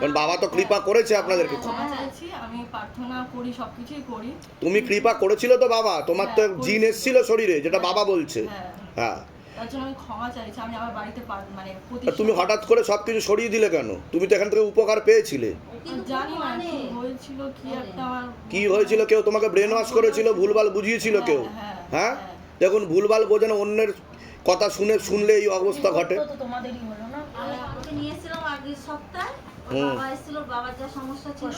কারণ বাবা তো কৃপা করেছে আপনাদেরকে। ক্ষমা চাইছি, আমি প্রার্থনা করি, সবকিছুই করি। তুমি কৃপা করেছিল তো বাবা, তোমার তো জিন এসেছিল শরীরে, যেটা বাবা বলছে। হ্যাঁ, তার জন্য আমি ক্ষমা চাইছি। আমি আমার বাড়িতে মানে তুমি হঠাৎ করে সবকিছু সরিয়ে দিলে কেন? তুমি তো এখান থেকে উপকার পেয়েছিলে। জানি না কি হয়েছিল, কি একটা আমার কি হয়েছিল? কেউ তোমাকে ব্রেন ওয়াশ করেছিল, ভুলভাল বুঝিয়েছিল কেউ? হ্যাঁ, দেখুন ভুলভাল বোঝানো, অন্যের কথা শুনলে এই অবস্থা ঘটে। তোমাদেরই হলো না। ওকে নিয়েছিলাম আগের সপ্তাহে, বাবা এসেছিল, বাবার যা সমস্যা ছিল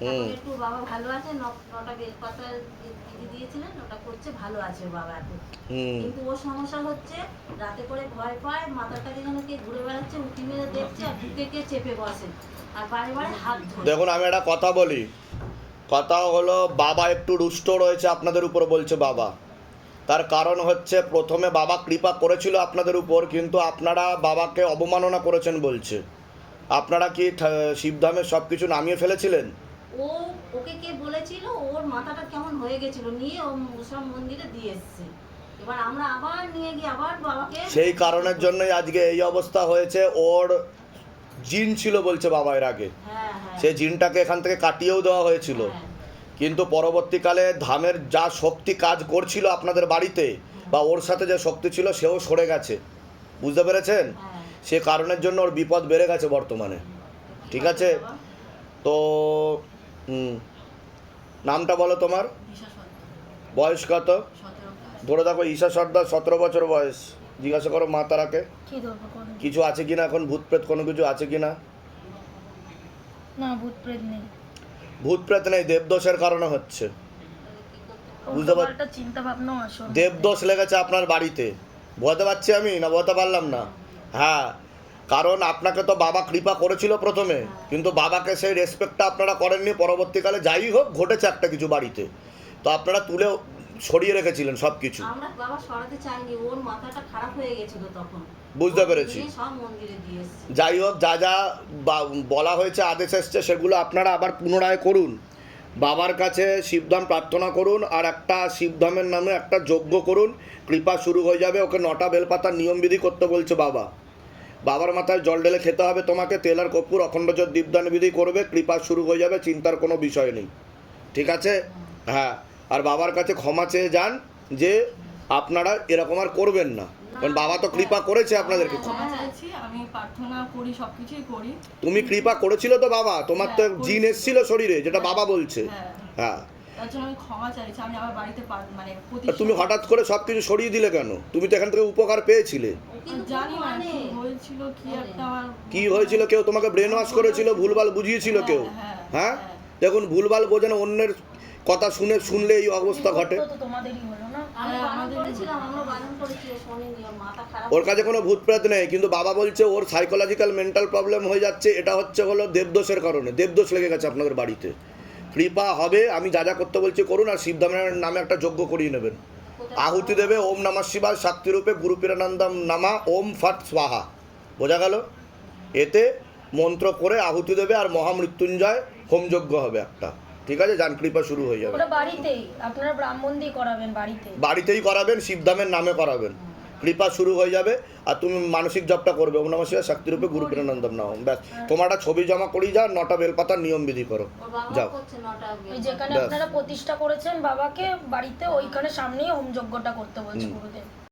এখন একটু বাবা ভালো আছে, নটা বেলপাতা দিয়েছিলেন, ওটা করছে, ভালো আছে বাবা এখন। কিন্তু ওর সমস্যা হচ্ছে রাতে করে ভয় পায়, মাথাটাকে যেন কে ঘুরে বেড়াচ্ছে, উঁকি মেরে দেখছে, আর বুকে কে চেপে বসে, আর বারে বারে হাত ধরে। দেখুন আমি একটা কথা বলি, কথা হলো বাবা একটু রুষ্ট রয়েছে আপনাদের উপর, বলছে বাবা। তার কারণ হচ্ছে প্রথমে বাবা কৃপা করেছিল আপনাদের উপর, কিন্তু আপনারা বাবাকে অবমাননা করেছেন বলছে। আপনারা কি শিবধামের সব কিছু নামিয়ে ফেলেছিলেন? ওকে কে বলেছিল, ওর মাথাটা কেমন হয়ে গেছিল, নিয়ে ও সব মন্দিরে দিয়ে এসছে। এবার আমরা আবার নিয়ে গিয়ে আবার বাবাকে, সেই কারণের জন্যই আজকে এই অবস্থা হয়েছে। ওর জিন ছিল বলছে বাবা এর আগে, সেই জিনটাকে এখান থেকে কাটিয়েও দেওয়া হয়েছিল। কিন্তু পরবর্তীকালে ধামের যা শক্তি কাজ করছিল আপনাদের বাড়িতে, বা ওর সাথে যে শক্তি ছিল, সেও সরে গেছে, বুঝতে পেরেছেন? সে কারণের জন্য ওর বিপদ বেড়ে গেছে বর্তমানে। ঠিক আছে, তো নামটা বলো তোমার, বয়স কত? ধরে দেখো ঈশা সর্দার, 17 বছর বয়স। জিজ্ঞাসা করো মা তারাকে কিছু আছে কিনা, এখন ভূত প্রেত কোনো কিছু আছে কিনা। না, ভূত প্রেত নেই। ভূত প্রেত নেই, দেবদোষের কারণে হচ্ছে, বুঝতে পারছো? চিন্তা ভাবনা আসলে দেবদোষ লেগেছে আপনার বাড়িতে। বলতে পারছি আমি না, বলতে পারলাম না? হ্যাঁ, কারণ আপনাকে তো বাবা কৃপা করেছিল প্রথমে, কিন্তু বাবাকে সেই রেসপেক্টটা আপনারা করেননি। পরবর্তীকালে যাই হোক ঘটেছে একটা কিছু বাড়িতে, তো আপনারা তুলে সরিয়ে রেখেছিলেন সব কিছু। আমরা বাবা সরাতে চাইনি, ওর মাথাটা খারাপ হয়ে গেছিল তখন, বুঝতে পেরেছি। সব মন্দিরে দিয়ে এসেছে। যাই হোক, যা যা বলা হয়েছে, আদেশ এসছে, সেগুলো আপনারা আবার পুনরায় করুন। বাবার কাছে শিবধাম প্রার্থনা করুন, আর একটা শিবধামের নামে একটা যজ্ঞ করুন, কৃপা শুরু হয়ে যাবে। ওকে 9টা বেলপাতার নিয়মবিধি করতে বলছে বাবা। বাবার মাথায় জল ঢেলে খেতে হবে তোমাকে, তেল আর কর্পূর অখণ্ডজোত দীপদান বিধি করবে, কৃপা শুরু হয়ে যাবে, চিন্তার কোনো বিষয় নেই। ঠিক আছে? হ্যাঁ, আর বাবার কাছে ক্ষমা চেয়ে যান যে আপনারা এরকম আর করবেন না, কারণ বাবা তো কৃপা করেছে আপনাদেরকে। ক্ষমা চাইছি, আমি প্রার্থনা করি, সবকিছুই করি। তুমি কৃপা করেছিল তো বাবা, তোমার তো জিন এসেছিল শরীরে, যেটা বাবা বলছে। হ্যাঁ, তার জন্য আমি ক্ষমা চাইছি। আমি আমার বাড়িতে মানে তুমি হঠাৎ করে সবকিছু সরিয়ে দিলে কেন? তুমি তো এখান থেকে উপকার পেয়েছিলে। জানি না কি হয়েছিল, কি একটা আমার কি হয়েছিল? কেউ তোমাকে ব্রেন ওয়াশ করেছিল, ভুলভাল বুঝিয়েছিল কেউ? হ্যাঁ, দেখুন ভুলভাল বোঝানো, অন্যের কথা শুনলে এই অবস্থা ঘটে। তোমাদেরই হলো না। ওর কাছে কোনো ভূত প্রেত নেই, কিন্তু বাবা বলছে ওর সাইকোলজিক্যাল মেন্টাল প্রবলেম হয়ে যাচ্ছে। এটা হচ্ছে হলো দেবদোষের কারণে, দেবদোষ লেগে গেছে আপনাদের বাড়িতে। কৃপা হবে, আমি যা যা করতে বলছি করুন, আর শিবধামের নামে একটা যজ্ঞ করিয়ে নেবেন। আহুতি দেবে ওম নমঃ শিবায় শক্তিরূপে গুরুপিরানন্দম নামা ওম ফট স্বাহা, বোঝা গেল? এতে মন্ত্র করে আহুতি দেবে, আর মহামৃত্যুঞ্জয় হোমযজ্ঞ হবে একটা। ঠিক আছে, যান, কৃপা শুরু হয়ে যাবে। ওটা বাড়িতেই আপনারা ব্রাহ্মণ দিয়ে করাবেন, বাড়িতেই করাবেন, শিবধামের নামে করাবেন, কৃপা শুরু হয়ে যাবে। আর তুমি মানসিক জপটা করবে, ওম নমঃ শিবায় শক্তিরূপে গুরুপিরানন্দম নাম, ব্যাস। তোমার একটা ছবি জমা করি, যাও 9টা বেলপাতার নিয়ম বিধি করো, যাও। যেখানে আপনারা প্রতিষ্ঠা করেছেন বাবাকে বাড়িতে, ওইখানে সামনেই হোমযজ্ঞটা করতে বলছে গুরুদেব।